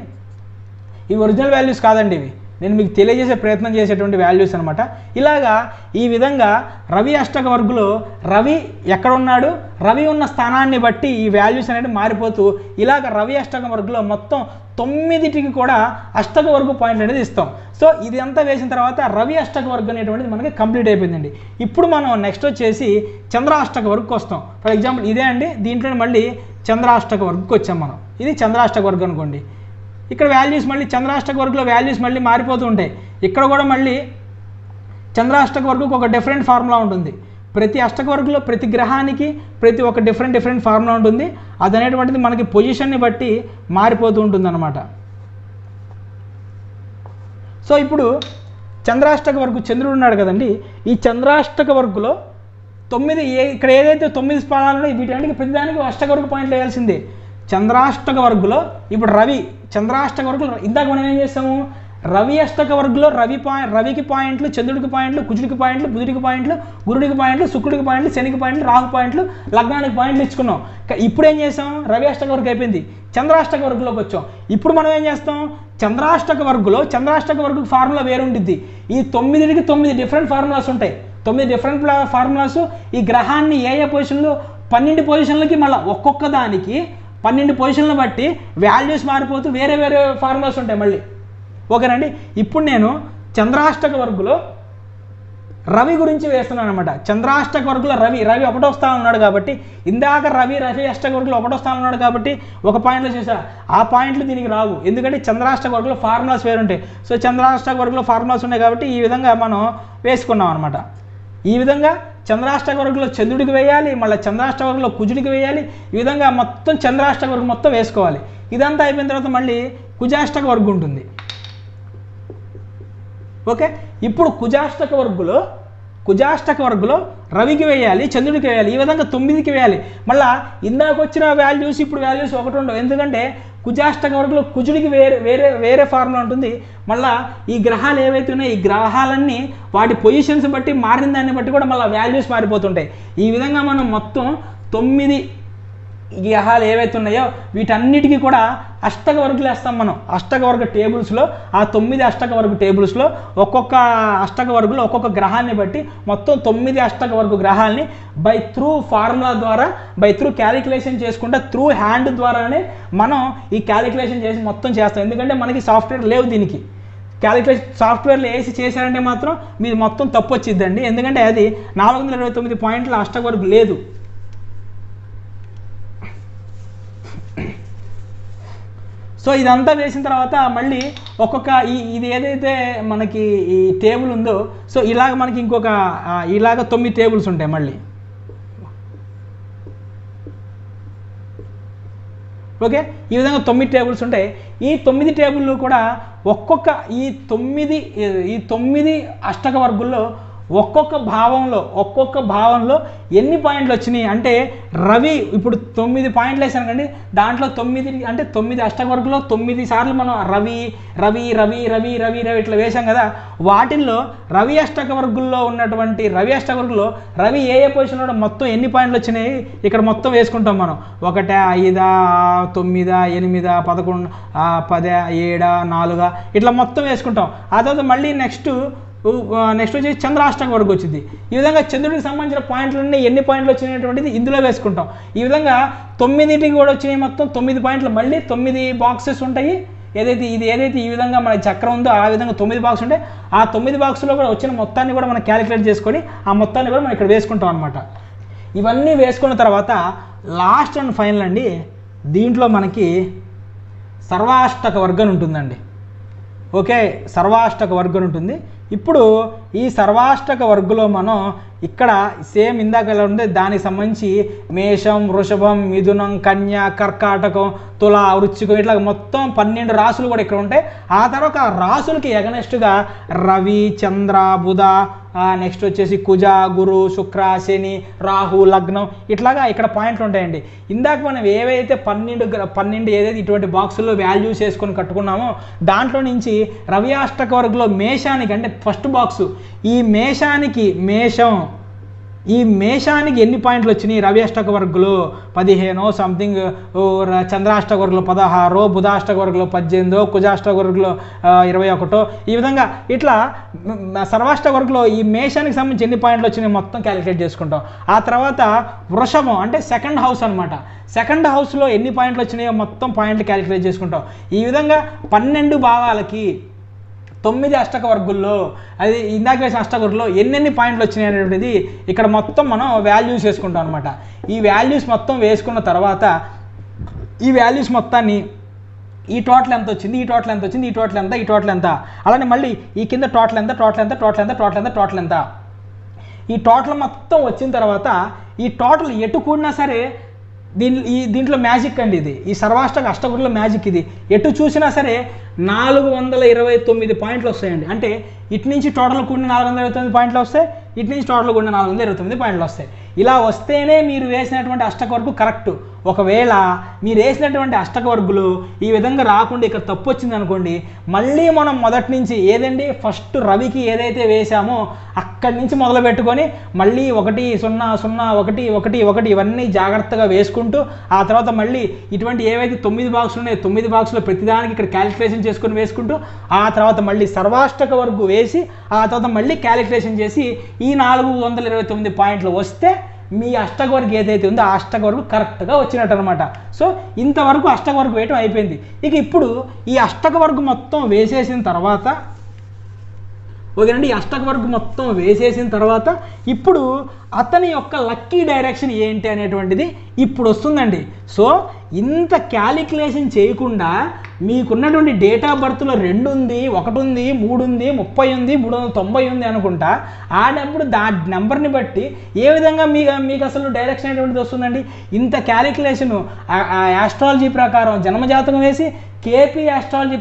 ఇవి ఒరిజినల్ వాల్యూస్ కాదండి, ఇవి నేను మీకు తెలియజేసే ప్రయత్నం చేసేటువంటి వాల్యూస్ అనమాట. ఇలాగా ఈ విధంగా రవి అష్టక వర్గులో రవి ఎక్కడ ఉన్నాడు, రవి ఉన్న స్థానాన్ని బట్టి ఈ వాల్యూస్ అనేవి మారిపోతూ ఇలాగ రవి అష్టక వర్గులో మొత్తం 9టికి కూడా అష్టక వర్గు పాయింట్ అనేది ఇస్తాం. సో ఇది అంతా వేసిన తర్వాత రవి అష్టక వర్గం అనేటువంటిది మనకి కంప్లీట్ అయిపోయిందండి. ఇప్పుడు మనం నెక్స్ట్ వచ్చేసి చంద్రాష్టక వర్గకు వస్తాం. ఫర్ ఎగ్జాంపుల్ ఇదే అండి, దీంట్లో మళ్ళీ చంద్రాష్టక వర్గకు వచ్చాం మనం. ఇది చంద్రాష్టక వర్గం అనుకోండి. ఇక్కడ వాల్యూస్ మళ్ళీ చంద్రాష్టక వర్గంలో వాల్యూస్ మళ్ళీ మారిపోతూ ఉంటాయి. ఇక్కడ కూడా మళ్ళీ చంద్రాష్టక వర్గకు ఒక డిఫరెంట్ ఫార్ములా ఉంటుంది. ప్రతి అష్టక వర్గంలో ప్రతి గ్రహానికి ప్రతి ఒక డిఫరెంట్ ఫార్ములా ఉంటుంది. అది అనేటువంటిది మనకి పొజిషన్ని బట్టి మారిపోతూ ఉంటుంది అన్నమాట. సో ఇప్పుడు చంద్రాష్టక వర్గు చంద్రుడు ఉన్నాడు కదండి, ఈ చంద్రాష్టక వర్గులో 9 ఇక్కడ ఏదైతే 9 స్థానాలు ఉన్నాయో వీటన్నిటికీ ప్రతిదానికి అష్టక వర్గ పాయింట్లు వేయాల్సిందే. చంద్రాష్టక వర్గులో ఇప్పుడు రవి చంద్రాష్టక వర్గులో ఇందాక మనం ఏం చేస్తాము, రవి అష్టక వర్గులో రవికి పాయింట్లు, చంద్రుడికి పాయింట్లు, కుజుడికి పాయింట్లు, బుధుడికి పాయింట్లు, గురుడికి పాయింట్లు, శుక్రుడికి పాయింట్లు, శనికి పాయింట్లు, రాహు పాయింట్లు, లగ్నానికి పాయింట్లు ఇచ్చుకున్నాం. ఇప్పుడు ఏం చేస్తాం, రవి అష్టక వర్గం అయిపోయింది, చంద్రాష్టక వర్గులోకి వచ్చాం. ఇప్పుడు మనం ఏం చేస్తాం, చంద్రాష్టక వర్గకు ఫార్ములా వేరు ఉంటుంది. ఈ 9కి 9 డిఫరెంట్ ఫార్ములాస్ ఉంటాయి. 9 డిఫరెంట్ ఫార్ములాస్ ఈ గ్రహాన్ని ఏ పొజిషన్లో 12 పొజిషన్లకి మళ్ళీ ఒక్కొక్క దానికి 12 పొజిషన్లను బట్టి వాల్యూస్ మారిపోతూ వేరే ఫార్ములాస్ ఉంటాయి మళ్ళీ. ఓకేనండి. ఇప్పుడు నేను చంద్రాష్టక వర్గులో రవి గురించి వేస్తున్నాను అనమాట. చంద్రాష్టక వర్గులో రవి 1వ స్థానంలో ఉన్నాడు కాబట్టి ఇందాక రవి అష్టక వర్గులో 1వ స్థానంలో ఉన్నాడు కాబట్టి ఒక పాయింట్లో చేసా, ఆ పాయింట్లు దీనికి రావు, ఎందుకంటే చంద్రాష్టక వర్గులో ఫార్ములాస్ వేరుంటాయి. సో చంద్రాష్టక వర్గులో ఫార్ములాస్ ఉన్నాయి కాబట్టి ఈ విధంగా మనం వేసుకున్నాం అనమాట. ఈ విధంగా చంద్రాష్టక వర్గంలో చంద్రుడికి వేయాలి, మళ్ళీ చంద్రాష్టక వర్గంలో కుజుడికి వేయాలి. ఈ విధంగా మొత్తం చంద్రాష్టక వర్గం మొత్తం వేసుకోవాలి. ఇదంతా అయిపోయిన తర్వాత మళ్ళీ కుజాష్టక వర్గం ఉంటుంది. ఓకే, ఇప్పుడు కుజాష్టక వర్గులో రవికి వేయాలి, చంద్రుడికి వేయాలి, ఈ విధంగా 9కి వేయాలి. మళ్ళీ ఇందాక వచ్చిన వాల్యూస్ ఇప్పుడు వాల్యూస్ ఒకటి ఉండవు, ఎందుకంటే కుజాష్టక వర్గంలో కుజుడికి వేరే ఫార్ములా ఉంటుంది. మళ్ళీ ఈ గ్రహాలు ఏవైతే ఉన్నాయో ఈ గ్రహాలన్నీ వాటి పొజిషన్స్ బట్టి మారిన దాన్ని బట్టి కూడా మళ్ళీ వాల్యూస్ మారిపోతుంటాయి. ఈ విధంగా మనం మొత్తం 9 గ్రహాలు ఏవైతే ఉన్నాయో వీటన్నిటికీ కూడా అష్టక వర్గులు వేస్తాం మనం. అష్టక వర్గ టేబుల్స్లో ఆ 9 అష్టక వర్గ టేబుల్స్లో ఒక్కొక్క అష్టక వర్గులో ఒక్కొక్క గ్రహాన్ని బట్టి మొత్తం 9 అష్టక వర్గ గ్రహాలని బై త్రూ ఫార్ములా ద్వారా క్యాలిక్యులేషన్ చేసుకుంటే త్రూ హ్యాండ్ ద్వారానే మనం ఈ క్యాలిక్యులేషన్ చేసి మొత్తం చేస్తాం. ఎందుకంటే మనకి సాఫ్ట్వేర్ లేవు దీనికి. క్యాలిక్యులేషన్ సాఫ్ట్వేర్లో వేసి చేశారంటే మాత్రం మీరు మొత్తం తప్పు వచ్చిద్దండి, ఎందుకంటే అది 429 పాయింట్ల అష్టక వర్గం లేదు. సో ఇదంతా వేసిన తర్వాత మళ్ళీ ఒక్కొక్క ఇది ఏదైతే మనకి ఈ టేబుల్ ఉందో సో ఇలాగ మనకి ఇలాగ 9 టేబుల్స్ ఉంటాయి మళ్ళీ. ఓకే, ఈ విధంగా 9 టేబుల్స్ ఉంటాయి. ఈ 9 టేబుల్లో కూడా ఒక్కొక్క ఈ 9 అష్టక వర్గుల్లో ఒక్కొక్క భావంలో ఎన్ని పాయింట్లు వచ్చినాయి అంటే రవి ఇప్పుడు 9 పాయింట్లు వేసాను కండి, దాంట్లో 9 అంటే 9 అష్టక వర్గంలో 9 సార్లు మనం రవి రవి రవి రవి రవి రవి ఇట్లా వేసాం కదా. వాటిల్లో రవి అష్టక వర్గంలో ఉన్నటువంటి రవి అష్టక వర్గంలో రవి ఏ పొజిషన్లో మొత్తం ఎన్ని పాయింట్లు వచ్చినాయి ఇక్కడ మొత్తం వేసుకుంటాం మనం. 1 5 9 8 11 10 7 4 ఇట్లా మొత్తం వేసుకుంటాం. ఆ తర్వాత మళ్ళీ నెక్స్ట్ వచ్చేసి చంద్రాష్టక వర్గం వచ్చింది. ఈ విధంగా చంద్రుడికి సంబంధించిన పాయింట్లన్నీ ఎన్ని పాయింట్లు వచ్చినటువంటిది ఇందులో వేసుకుంటాం. ఈ విధంగా 9టికి కూడా వచ్చినాయి మొత్తం 9 పాయింట్లు. మళ్ళీ 9 బాక్సెస్ ఉంటాయి. ఏదైతే ఈ విధంగా మన చక్రం ఉందో ఆ విధంగా 9 బాక్స్ ఉంటాయి. ఆ 9 బాక్స్లో కూడా వచ్చిన మొత్తాన్ని కూడా మనం క్యాలిక్యులేట్ చేసుకొని ఆ మొత్తాన్ని కూడా మనం ఇక్కడ వేసుకుంటాం అనమాట. ఇవన్నీ వేసుకున్న తర్వాత లాస్ట్ అండ్ ఫైనల్ అండి, దీంట్లో మనకి సర్వాష్టక వర్గం ఉంటుందండి. ఓకే, సర్వాష్టక వర్గం ఉంటుంది. ఇప్పుడు ఈ సర్వాష్టక వర్గులో మనం ఇక్కడ సేమ్ ఇందాక ఎలా ఉంది దానికి సంబంధించి మేషం, వృషభం, మిథునం, కన్య, కర్కాటకం, తుల, వృశ్చికం ఇట్లా మొత్తం 12 రాసులు కూడా ఇక్కడ ఉంటాయి. ఆ తర్వాత ఆ రాసులకి ఎగనెస్ట్గా రవి, చంద్ర, బుధ, నెక్స్ట్ వచ్చేసి కుజ, గురు, శుక్ర, శని, రాహు, లగ్నం ఇట్లాగా ఇక్కడ పాయింట్లు ఉంటాయండి. ఇందాక మనం ఏవైతే 12 ఏదైతే ఇటువంటి బాక్సుల్లో వాల్యూస్ వేసుకొని కట్టుకున్నామో దాంట్లో నుంచి రవి అష్టక వర్గంలో మేషానికి అంటే ఫస్ట్ బాక్సు ఈ మేషానికి ఎన్ని పాయింట్లు వచ్చినాయి రవి అష్టక వర్గంలో 15 సంథింగ్, చంద్రాష్టక వర్గంలో 16, బుధాష్టక వర్గంలో 18, కుజాష్టక వర్గంలో 21 ఈ విధంగా ఇట్లా సర్వాష్టక వర్గంలో ఈ మేషానికి సంబంధించి ఎన్ని పాయింట్లు వచ్చినాయి మొత్తం క్యాలిక్యులేట్ చేసుకుంటాం. ఆ తర్వాత వృషభం అంటే సెకండ్ హౌస్ అనమాట. సెకండ్ హౌస్లో ఎన్ని పాయింట్లు వచ్చినాయో మొత్తం పాయింట్లు క్యాలిక్యులేట్ చేసుకుంటాం. ఈ విధంగా 12 భాగాలకి 9 అష్టక వర్గుల్లో అది ఇందాక వేసిన అష్టక వర్గుల్లో ఎన్నెన్ని పాయింట్లు వచ్చినాయి అనేటువంటిది ఇక్కడ మొత్తం మనం వాల్యూస్ వేసుకుంటాం అనమాట. ఈ వాల్యూస్ మొత్తం వేసుకున్న తర్వాత ఈ వాల్యూస్ మొత్తాన్ని ఈ టోటల్ ఎంత వచ్చింది, ఈ టోటల్ ఎంత వచ్చింది, ఈ టోటల్ ఎంత, ఈ టోటల్ ఎంత, అలానే మళ్ళీ ఈ కింద టోటల్ ఎంత, టోటల్ ఎంత, టోటల్ ఎంత, టోటల్ ఎంత, టోటల్ ఎంత, ఈ టోటల్ మొత్తం వచ్చిన తర్వాత ఈ టోటల్ ఎటు కూడినా సరే దీంట్లో మ్యాజిక్ అండి. ఇది ఈ సర్వాష్టక అష్టగురుల మ్యాజిక్. ఇది ఎటు చూసినా సరే 429 పాయింట్లు వస్తాయండి. అంటే ఇటు నుంచి టోటల్ కూడిన 429 పాయింట్లు వస్తాయి, ఇటు నుంచి టోటల్ కూడిన 429 పాయింట్లు వస్తాయి. ఇలా వస్తేనే మీరు వేసినటువంటి అష్టక వర్గు కరెక్ట్. ఒకవేళ మీరు వేసినటువంటి అష్టక వర్గులు ఈ విధంగా రాకుండా ఇక్కడ తప్పు వచ్చింది అనుకోండి, మళ్ళీ మనం మొదటి నుంచి ఏదండి ఫస్ట్ రవికి ఏదైతే వేసామో అక్కడి నుంచి మొదలు పెట్టుకొని మళ్ళీ 1 0 0 1 1 1 ఇవన్నీ జాగ్రత్తగా వేసుకుంటూ ఆ తర్వాత మళ్ళీ ఇటువంటి ఏవైతే 9 బాక్సులు ఉన్నాయో 9 బాక్సులు ప్రతిదానికి ఇక్కడ క్యాలిక్యులేషన్ చేసుకొని వేసుకుంటూ ఆ తర్వాత మళ్ళీ సర్వాష్టక వర్గు వేసి ఆ తర్వాత మళ్ళీ క్యాలిక్యులేషన్ చేసి ఈ 429 పాయింట్లు వస్తే మీ అష్టక వర్గు ఏదైతే ఉందో ఆ అష్టక వర్గు కరెక్ట్గా వచ్చినట్టు అనమాట. సో ఇంతవరకు అష్టక వర్గు వేయటం అయిపోయింది. ఇక ఇప్పుడు ఈ అష్టక వర్గు మొత్తం వేసేసిన తర్వాత ఓకేనండి, ఈ అష్టక వర్గు మొత్తం వేసేసిన తర్వాత ఇప్పుడు అతని యొక్క లక్కీ డైరెక్షన్ ఏంటి అనేటువంటిది ఇప్పుడు వస్తుందండి. సో ఇంత క్యాలిక్యులేషన్ చేయకుండా మీకున్నటువంటి డేట్ ఆఫ్ బర్త్లో 2 ఉంది, 1 ఉంది, 3 ఉంది, 30 ఉంది, 390 ఉంది అనుకుంటా ఆడప్పుడు దా నెంబర్ని బట్టి ఏ విధంగా మీకు అసలు డైరెక్షన్ అనేటువంటిది వస్తుందండి. ఇంత క్యాలిక్యులేషను ఆస్ట్రాలజీ ప్రకారం జన్మజాతకం వేసి కేపీ ఆస్ట్రాలజీ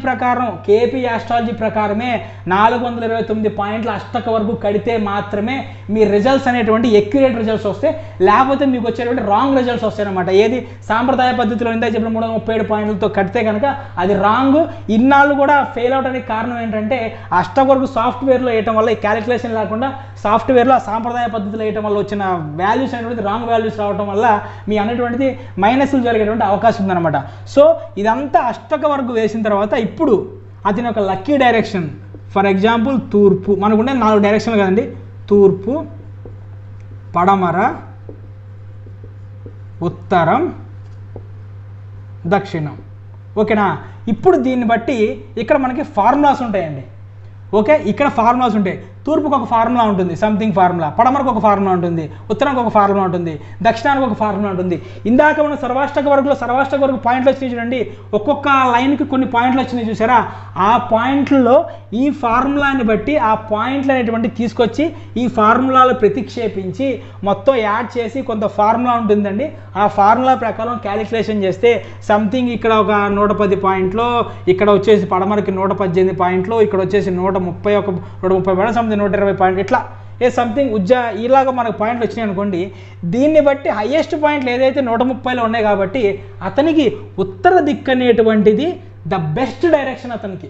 ప్రకారమే 429 పాయింట్ల అష్టక వరకు కడితే మాత్రమే మీ రిజల్ట్స్ అనేటువంటి ఎక్యురేట్ రిజల్ట్స్ వస్తాయి. లేకపోతే మీకు వచ్చేటువంటి రాంగ్ రిజల్ట్స్ వస్తాయి అనమాట. ఏది సాంప్రదాయ పద్ధతిలో ఇందా చెప్పిన 337 పాయింట్లతో కడితే కనుక అది రాంగ్. ఇన్నాళ్ళు కూడా ఫెయిల్ అవడానికి కారణం ఏంటంటే అష్టక వరకు సాఫ్ట్వేర్లో వేయటం వల్ల ఈ క్యాలిక్యులేషన్ లేకుండా సాఫ్ట్వేర్లో సాంప్రదాయ పద్ధతిలో వేయటం వల్ల వచ్చిన వాల్యూస్ అనేటువంటి రాంగ్ వాల్యూస్ రావడం వల్ల మీ అనేటువంటిది మైనస్లు జరిగేటువంటి అవకాశం ఉందన్నమాట. సో ఇదంతా అష్టక వరకు వేసిన తర్వాత ఇప్పుడు అతని యొక్క లక్కీ డైరెక్షన్ ఫర్ ఎగ్జాంపుల్ తూర్పు, మనకుండే 4 డైరెక్షన్లు కదండి, తూర్పు, పడమర, ఉత్తరం, దక్షిణం. ఓకేనా? ఇప్పుడు దీన్ని బట్టి ఇక్కడ మనకి ఫార్ములాస్ ఉంటాయండి. ఓకే, ఇక్కడ ఫార్ములాస్ ఉంటాయి. తూర్పుకు ఒక ఫార్ములా ఉంటుంది, సంథింగ్ ఫార్ములా, పడమరకు ఒక ఫార్ములా ఉంటుంది, ఉత్తరానికి ఒక ఫార్ములా ఉంటుంది, దక్షిణానికి ఒక ఫార్ములా ఉంటుంది. ఇందాక మన సర్వాష్టక వరకు పాయింట్లు వచ్చినాయి చూడండి, ఒక్కొక్క లైన్కి కొన్ని పాయింట్లు వచ్చినాయి చూసారా, ఆ పాయింట్లలో ఈ ఫార్ములాని బట్టి ఆ పాయింట్లు అనేటువంటి తీసుకొచ్చి ఈ ఫార్ములాలో ప్రతిక్షేపించి మొత్తం యాడ్ చేసి కొంత ఫార్ములా ఉంటుందండి. ఆ ఫార్ములా ప్రకారం క్యాలిక్యులేషన్ చేస్తే సంథింగ్ ఇక్కడ ఒక 110 పాయింట్లు, ఇక్కడ వచ్చేసి పడమరకి 118 పాయింట్లు, ఇక్కడ వచ్చేసి 130 పాయింట్లు, సంథింగ్ 120 పాయింట్లు, ఇట్లా సంథింగ్ ఇలాగ మనకు పాయింట్లు వచ్చినాయి అనుకోండి. దీన్ని బట్టి హయ్యెస్ట్ పాయింట్లు ఏదైతే 130లో ఉన్నాయి కాబట్టి అతనికి ఉత్తర దిక్కు అనేటువంటిది ద బెస్ట్ డైరెక్షన్ అతనికి.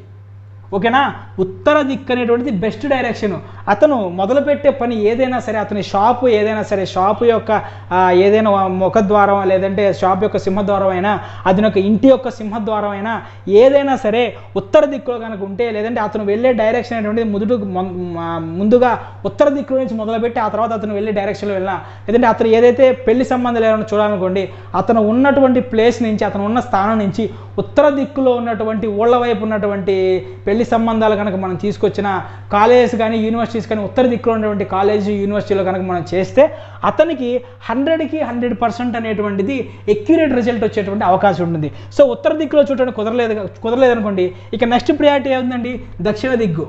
ఓకేనా? ఉత్తర దిక్కు అనేటువంటిది బెస్ట్ డైరెక్షన్. అతను మొదలుపెట్టే పని ఏదైనా సరే, అతని షాపు ఏదైనా సరే, షాపు యొక్క ఏదైనా ముఖద్వారం లేదంటే షాప్ యొక్క సింహద్వారం అయినా, అతని యొక్క ఇంటి యొక్క సింహద్వారం అయినా ఏదైనా సరే ఉత్తర దిక్కులో కనుక ఉంటే, లేదంటే అతను వెళ్ళే డైరెక్షన్ అనేటువంటిది ముందుగా ఉత్తర దిక్కు నుంచి మొదలుపెట్టి ఆ తర్వాత అతను వెళ్ళే డైరెక్షన్లో వెళ్ళినా, లేదంటే అతను ఏదైతే పెళ్లి సంబంధాలు ఏమైనా చూడాలనుకోండి, అతను ఉన్నటువంటి ప్లేస్ నుంచి, అతను ఉన్న స్థానం నుంచి ఉత్తర దిక్కులో ఉన్నటువంటి ఊళ్ళ వైపు ఉన్నటువంటి పెళ్లి సంబంధాలు కనుక మనం తీసుకొచ్చిన కాలేజెస్ కానీ యూనివర్సిటీస్ కానీ ఉత్తర దిక్కులో ఉన్నటువంటి కాలేజీ యూనివర్సిటీలో కనుక మనం చేస్తే అతనికి 100కి 100% అనేటువంటిది ఎక్యురేట్ రిజల్ట్ వచ్చేటువంటి అవకాశం ఉంటుంది. సో ఉత్తర దిక్కులో చూడడానికి కుదరలేదు అనుకోండి, ఇక నెక్స్ట్ ప్రియారిటీ ఏముందండి, దక్షిణ దిక్కు.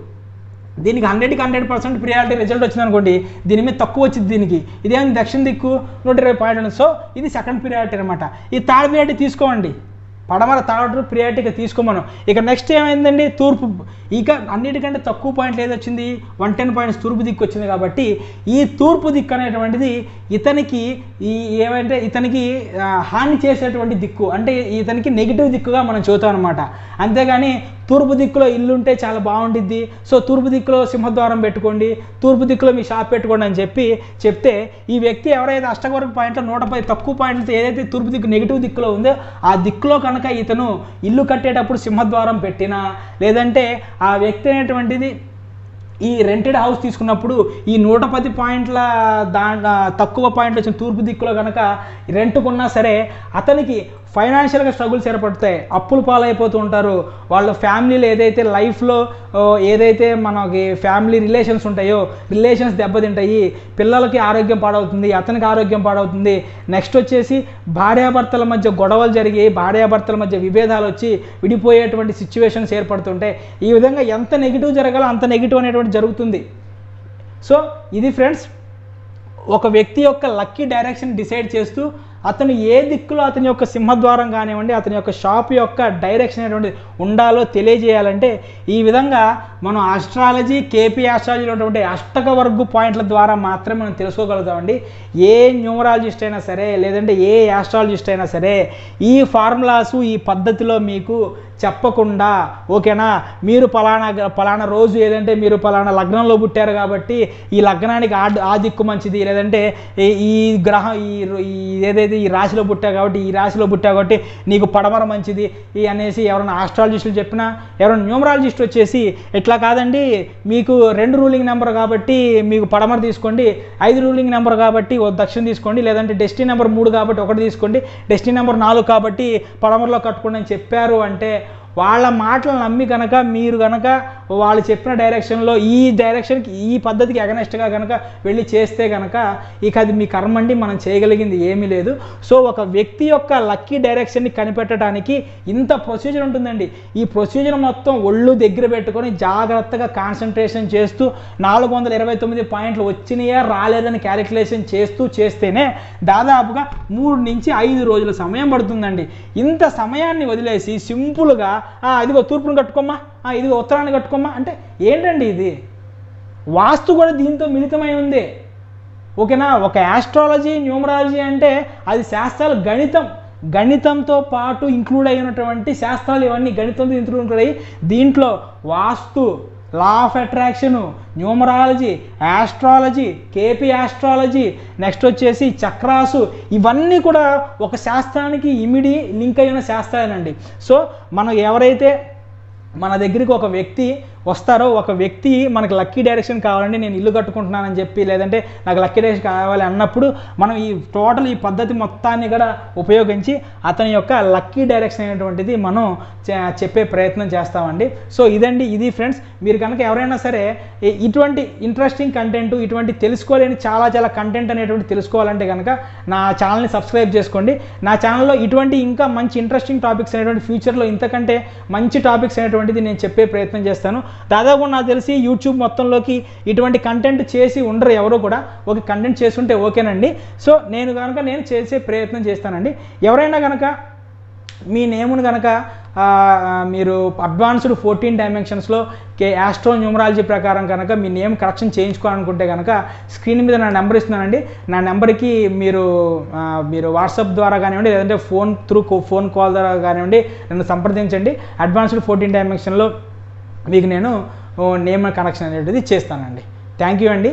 దీనికి 100కి 100% ప్రియారిటీ రిజల్ట్ వచ్చింది అనుకోండి, దీని మీద తక్కువ వచ్చింది దీనికి. ఇదేమి దక్షిణ దిక్కు 120 పాయింట్లు. సో ఇది సెకండ్ ప్రియారిటీ అనమాట. ఈ థర్డ్ ప్రియారిటీ తీసుకోండి, పడమర థర్డ్ ప్రియారిటీగా తీసుకోమను. ఇక నెక్స్ట్ ఏమైందండి, తూర్పు. ఇక అన్నిటికంటే తక్కువ పాయింట్లు ఏది వచ్చింది, 110 పాయింట్స్ తూర్పు దిక్కు వచ్చింది. కాబట్టి ఈ తూర్పు దిక్కు అనేటువంటిది ఇతనికి ఏమంటే ఇతనికి హాని చేసేటువంటి దిక్కు, అంటే ఇతనికి నెగిటివ్ దిక్కుగా మనం చూస్తాం అనమాట. అంతేగాని తూర్పు దిక్కులో ఇల్లు ఉంటే చాలా బాగుంటుంది, సో తూర్పు దిక్కులో సింహద్వారం పెట్టుకోండి, తూర్పు దిక్కులో మీ షాప్ పెట్టుకోండి అని చెప్తే ఈ వ్యక్తి ఎవరైతే అష్టవర్గ పాయింట్లో 110 తక్కువ పాయింట్లతో ఏదైతే తూర్పు దిక్కు నెగిటివ్ దిక్కులో ఉందో ఆ దిక్కులో కనుక ఇతను ఇల్లు కట్టేటప్పుడు సింహద్వారం పెట్టినా, లేదంటే ఆ వ్యక్తి అనేటువంటిది ఈ రెంటెడ్ హౌస్ తీసుకున్నప్పుడు ఈ 110 పాయింట్ల తక్కువ పాయింట్లు వచ్చిన తూర్పు దిక్కులో కనుక రెంట్కున్నా సరే అతనికి ఫైనాన్షియల్గా స్ట్రగుల్స్ ఏర్పడతాయి, అప్పులు పాలైపోతూ ఉంటారు. వాళ్ళ ఫ్యామిలీలో ఏదైతే లైఫ్లో ఏదైతే మనకి ఫ్యామిలీ రిలేషన్స్ ఉంటాయో రిలేషన్స్ దెబ్బతింటాయి, పిల్లలకి ఆరోగ్యం పాడవుతుంది, అతనికి ఆరోగ్యం పాడవుతుంది. నెక్స్ట్ వచ్చేసి భార్యాభర్తల మధ్య గొడవలు జరిగి భార్యాభర్తల మధ్య విభేదాలు వచ్చి విడిపోయేటువంటి సిచ్యువేషన్స్ ఏర్పడుతుంటాయి. ఈ విధంగా ఎంత నెగిటివ్ జరగాలో అంత నెగిటివ్ అనేటువంటి జరుగుతుంది. సో ఇది ఫ్రెండ్స్, ఒక వ్యక్తి యొక్క లక్కీ డైరెక్షన్ డిసైడ్ చేస్తూ అతను ఏ దిక్కులో అతని యొక్క సింహద్వారం కానివ్వండి, అతని యొక్క షాప్ యొక్క డైరెక్షన్ అనేటువంటి ఉండాలో తెలియజేయాలంటే ఈ విధంగా మనం ఆస్ట్రాలజీ, కేపీ ఆస్ట్రాలజీలో ఉన్నటువంటి అష్టక వర్గు పాయింట్ల ద్వారా మాత్రమే మనం తెలుసుకోగలుగుతామండి. ఏ న్యూమరాలజిస్ట్ అయినా సరే, లేదంటే ఏ ఆస్ట్రాలజిస్ట్ అయినా సరే ఈ ఫార్ములాసు ఈ పద్ధతిలో మీకు చెప్పకుండా, ఓకేనా, మీరు పలానా రోజు ఏదంటే మీరు పలానా లగ్నంలో పుట్టారు కాబట్టి ఈ లగ్నానికి ఆ దిక్కు మంచిది, లేదంటే ఈ గ్రహం ఏదైతే ఈ రాశిలో పుట్టావు కాబట్టి ఈ రాశిలో పుట్టావు కాబట్టి నీకు పడమర మంచిది ఈ అనేసి ఎవరైనా ఆస్ట్రాలజిస్టులు చెప్పినా, ఎవరైనా న్యూమరాలజిస్ట్ వచ్చేసి ఇట్లా కాదండి మీకు 2 రూలింగ్ నెంబర్ కాబట్టి మీకు పడమర తీసుకోండి, 5 రూలింగ్ నెంబర్ కాబట్టి దక్షిణ తీసుకోండి, లేదంటే డెస్టినీ నెంబర్ 3 కాబట్టి 1 తీసుకోండి, డెస్టినీ నెంబర్ 4 కాబట్టి పడమరలో కట్టుకోండి అని చెప్పారు అంటే వాళ్ళ మాటలు నమ్మి కనుక మీరు కనుక వాళ్ళు చెప్పిన డైరెక్షన్లో ఈ డైరెక్షన్కి ఈ పద్ధతికి అగనెస్ట్గా కనుక వెళ్ళి చేస్తే కనుక ఇక అది మీ కర్మ అండి, మనం చేయగలిగింది ఏమీ లేదు. సో ఒక వ్యక్తి యొక్క లక్కీ డైరెక్షన్ని కనిపెట్టడానికి ఇంత ప్రొసీజర్ ఉంటుందండి. ఈ ప్రొసీజర్ మొత్తం ఒళ్ళు దగ్గర పెట్టుకొని జాగ్రత్తగా కాన్సన్ట్రేషన్ చేస్తూ 429 పాయింట్లు వచ్చినాయా రాలేదని క్యాలిక్యులేషన్ చేస్తేనే దాదాపుగా 3 నుంచి 5 రోజుల సమయం పడుతుందండి. ఇంత సమయాన్ని వదిలేసి సింపుల్గా ఇదిగో తూర్పును కట్టుకోమ్మా, ఇదిగో ఉత్తరాన్ని కట్టుకోమ్మా అంటే ఏంటండి ఇది? వాస్తు కూడా దీంతో మిళితమై ఉంది, ఓకేనా. ఒక ఆస్ట్రాలజీ, న్యూమరాలజీ అంటే అది శాస్త్రాలు, గణితంతో పాటు ఇంక్లూడ్ అయినటువంటి శాస్త్రాలు ఇవన్నీ గణితంతో ఇంక్లూడ్ అయ్యి దీంట్లో Vastu, law of attraction, numerology, astrology, KP astrology, next వచ్చేసి చక్రాసు, ఇవన్నీ కూడా ఒక శాస్త్రానికి ఇమిడి లింక్ అయిన శాస్త్రాలేనండి. సో మనం ఎవరైతే మన దగ్గరికి ఒక వ్యక్తి వస్తారో, ఒక వ్యక్తి మనకు లక్కీ డైరెక్షన్ కావాలండి, నేను ఇల్లు కట్టుకుంటున్నానని చెప్పి, లేదంటే నాకు లక్కీ డైరెక్షన్ కావాలి అన్నప్పుడు మనం ఈ టోటల్ ఈ పద్ధతి మొత్తాన్ని కూడా ఉపయోగించి అతని యొక్క లక్కీ డైరెక్షన్ అనేటువంటిది మనం చెప్పే ప్రయత్నం చేస్తామండి. సో ఇది ఫ్రెండ్స్. మీరు కనుక ఎవరైనా సరే ఇటువంటి ఇంట్రెస్టింగ్ కంటెంట్, ఇటువంటి తెలుసుకోలేని చాలా కంటెంట్ అనేటువంటి తెలుసుకోవాలంటే కనుక నా ఛానల్ని సబ్స్క్రైబ్ చేసుకోండి. నా ఛానల్లో ఇటువంటి ఇంకా మంచి ఇంట్రెస్టింగ్ టాపిక్స్ అనేటువంటి ఫ్యూచర్లో ఇంతకంటే మంచి టాపిక్స్ అనేటువంటిది నేను చెప్పే ప్రయత్నం చేస్తాను. దాదాపు నాకు తెలిసి యూట్యూబ్ మొత్తంలోకి ఇటువంటి కంటెంట్ చేసి ఉండరు ఎవరు కూడా. ఒక కంటెంట్ చేస్తుంటే ఓకేనండి. సో నేను చేసే ప్రయత్నం చేస్తానండి. ఎవరైనా కనుక మీ నేమును కనుక మీరు అడ్వాన్స్డ్ 14 డైమెన్షన్స్లో ఆస్ట్రో న్యూమరాలజీ ప్రకారం కనుక మీ నేమ్ కరెక్షన్ చేయించుకోవాలనుకుంటే కనుక స్క్రీన్ మీద నా నెంబర్ ఇస్తున్నానండి. నా నెంబర్కి మీరు వాట్సాప్ ద్వారా కానివ్వండి, లేదంటే ఫోన్ కాల్ ద్వారా కానివ్వండి నన్ను సంప్రదించండి. అడ్వాన్స్డ్ 14 డైమెన్షన్లో మీకు నేను నేమ్ కనెక్షన్ అనేది చేస్తానండి. థ్యాంక్ యూ అండి.